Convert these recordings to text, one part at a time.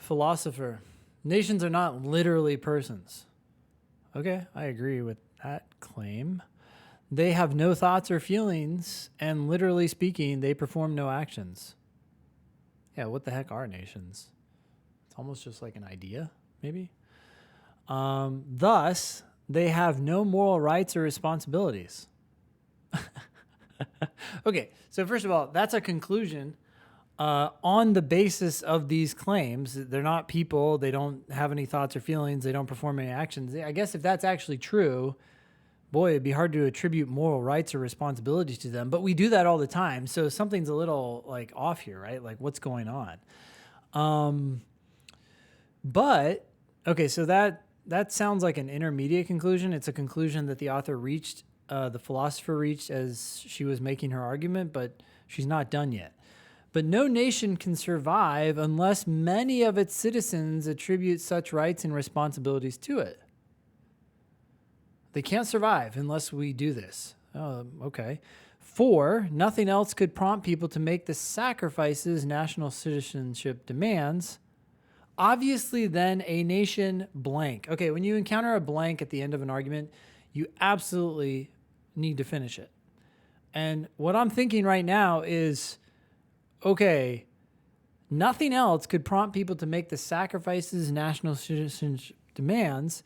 Philosopher. Nations are not literally persons. Okay, I agree with that claim. They have no thoughts or feelings, and literally speaking, they perform no actions. Yeah, what the heck are nations? It's almost just like an idea, maybe. Thus, they have no moral rights or responsibilities. Okay, so first of all, that's a conclusion on the basis of these claims. They're not people. They don't have any thoughts or feelings. They don't perform any actions. I guess if that's actually true, boy, it'd be hard to attribute moral rights or responsibilities to them. But we do that all the time. So something's a little like off here, right? Like what's going on? But okay, so that sounds like an intermediate conclusion. It's a conclusion that the author reached, the philosopher reached as she was making her argument, but she's not done yet. But no nation can survive unless many of its citizens attribute such rights and responsibilities to it. They can't survive unless we do this. Oh, okay. 4, nothing else could prompt people to make the sacrifices national citizenship demands. Obviously, then a nation blank. Okay, when you encounter a blank at the end of an argument, you absolutely need to finish it. And what I'm thinking right now is, okay, nothing else could prompt people to make the sacrifices national citizenship demands.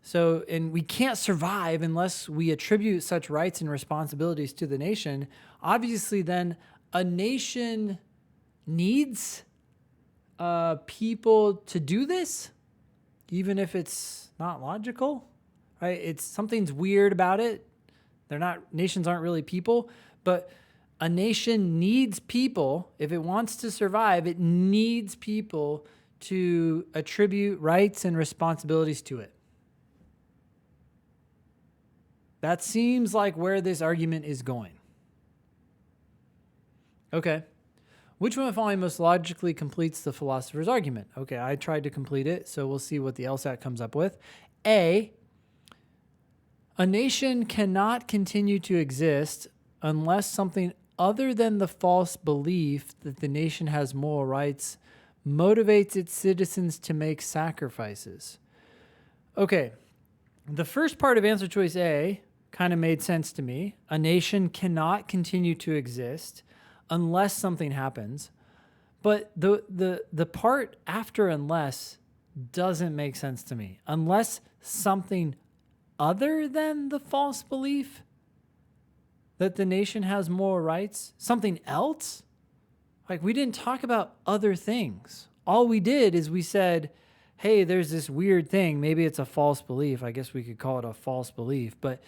So, and we can't survive unless we attribute such rights and responsibilities to the nation. Obviously, then a nation needs people to do this, even if it's not logical, right? It's something's weird about it. Nations aren't really people, but a nation needs people. If it wants to survive, it needs people to attribute rights and responsibilities to it. That seems like where this argument is going. Okay. Which one of the following most logically completes the philosopher's argument? Okay, I tried to complete it, so we'll see what the LSAT comes up with. A nation cannot continue to exist unless something other than the false belief that the nation has moral rights motivates its citizens to make sacrifices. Okay, the first part of answer choice A kind of made sense to me. A nation cannot continue to exist unless something happens. But the part after unless doesn't make sense to me. Unless something other than the false belief that the nation has moral rights, something else? Like, we didn't talk about other things. All we did is we said, hey, there's this weird thing. Maybe it's a false belief. I guess we could call it a false belief. But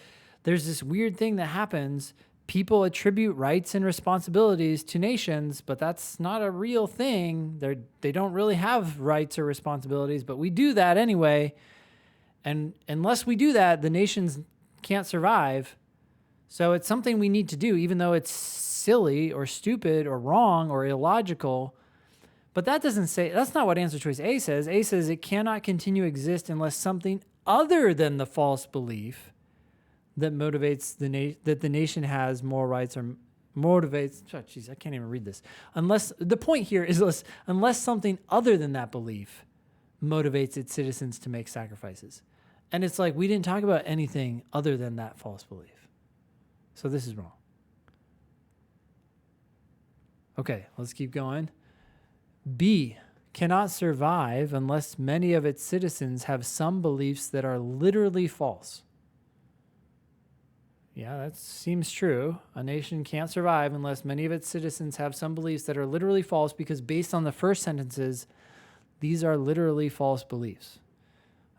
there's this weird thing that happens. People attribute rights and responsibilities to nations, but that's not a real thing. They don't really have rights or responsibilities, but we do that anyway. And unless we do that, the nations can't survive. So it's something we need to do, even though it's silly or stupid or wrong or illogical. But that doesn't say, that's not what answer choice A says. A says it cannot continue to exist unless something other than the false belief that motivates that the nation has moral rights or motivates, oh, geez, I can't even read this. The point here is unless something other than that belief motivates its citizens to make sacrifices. And it's like, we didn't talk about anything other than that false belief. So this is wrong. Okay, let's keep going. B, cannot survive unless many of its citizens have some beliefs that are literally false. Yeah, that seems true. A nation can't survive unless many of its citizens have some beliefs that are literally false, because based on the first sentences, these are literally false beliefs.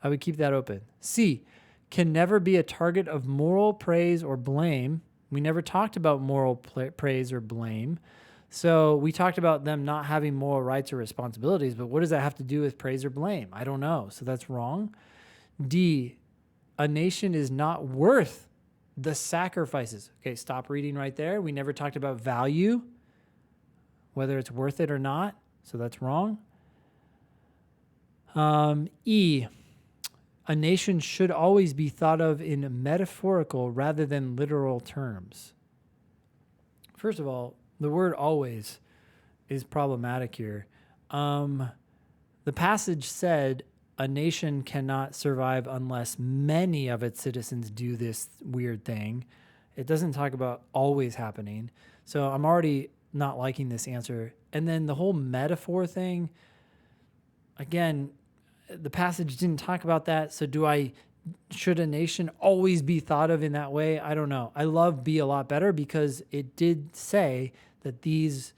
I would keep that open. C, can never be a target of moral praise or blame. We never talked about moral praise or blame. So we talked about them not having moral rights or responsibilities, but what does that have to do with praise or blame? I don't know. So that's wrong. D, a nation is not worth the sacrifices. Okay, stop reading right there. We never talked about value, whether it's worth it or not. So that's wrong. E, a nation should always be thought of in metaphorical rather than literal terms. First of all, the word always is problematic here. The The passage said a nation cannot survive unless many of its citizens do this weird thing. It doesn't talk about always happening. So I'm already not liking this answer. And then the whole metaphor thing, again, the passage didn't talk about that. So should a nation always be thought of in that way? I don't know. I love be a lot better because it did say that these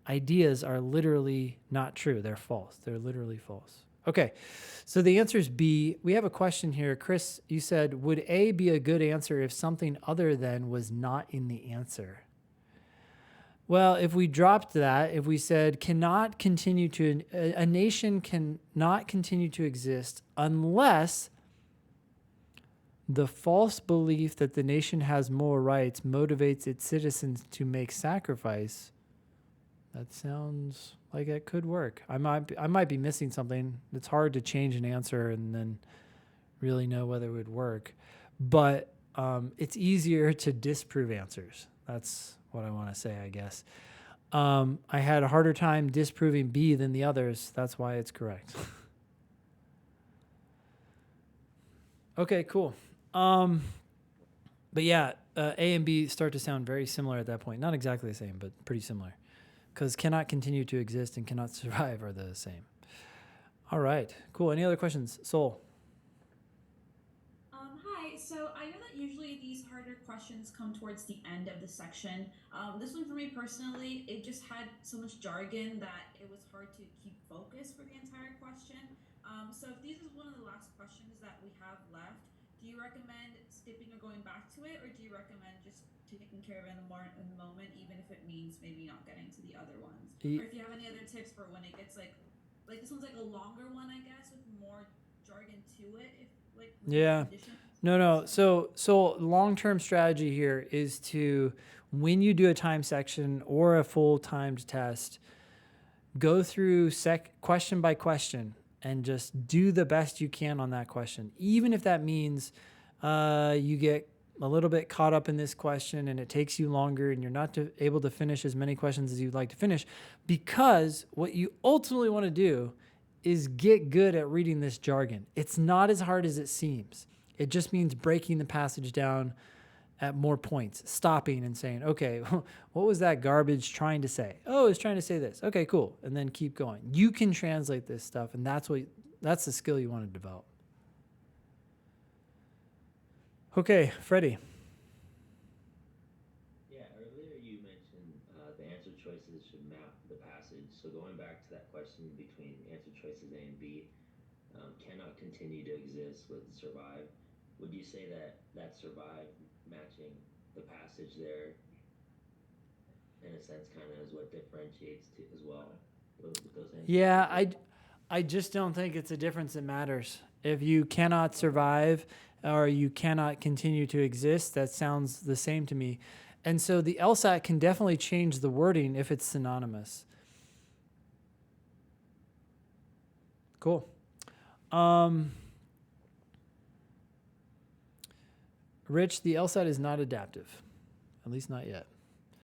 ideas are literally not true. They're false. They're literally false. Okay, so the answer is B. We have a question here. Chris, you said, would A be a good answer if something other than was not in the answer? Well, if we dropped that, if we said a nation cannot continue to exist unless the false belief that the nation has more rights motivates its citizens to make sacrifice, that sounds like it could work. I might be missing something. It's hard to change an answer and then really know whether it would work. But it's easier to disprove answers. That's what I want to say, I guess. I had a harder time disproving B than the others. That's why it's correct. Okay, cool. But yeah, A and B start to sound very similar at that point. Not exactly the same, but pretty similar. Because cannot continue to exist and cannot survive are the same. All right, cool. Any other questions? Sol? Hi. So I know that usually these harder questions come towards the end of the section. This one for me personally, it just had so much jargon that it was hard to keep focus for the entire question. So if this is one of the last questions that we have left, do you recommend skipping or going back to it, or do you recommend just taking care of it in the moment, even if it means maybe not getting to the other ones? Or if you have any other tips for when it gets like this one's like a longer one, I guess, with more jargon to it, if like with more Yeah. conditions. No. So So long-term strategy here is to, when you do a time section or a full timed test, go through question by question and just do the best you can on that question, even if that means you get a little bit caught up in this question and it takes you longer and you're not able to finish as many questions as you'd like to finish, because what you ultimately want to do is get good at reading this jargon. It's not as hard as it seems. It just means breaking the passage down at more points, stopping and saying, okay, what was that garbage trying to say? Oh, it's trying to say this. Okay, cool. And then keep going. You can translate this stuff, and that's the skill you want to develop. Okay, Freddie. Yeah, earlier you mentioned the answer choices should map the passage. So going back to that question between answer choices A and B, cannot continue to exist with survive. Would you say that survive matching the passage there, in a sense, kind of is what differentiates to as well with those answer Yeah, choices? I just don't think it's a difference that matters. If you cannot survive or you cannot continue to exist, that sounds the same to me. And so the LSAT can definitely change the wording if it's synonymous. Cool. Rich, the LSAT is not adaptive, at least not yet.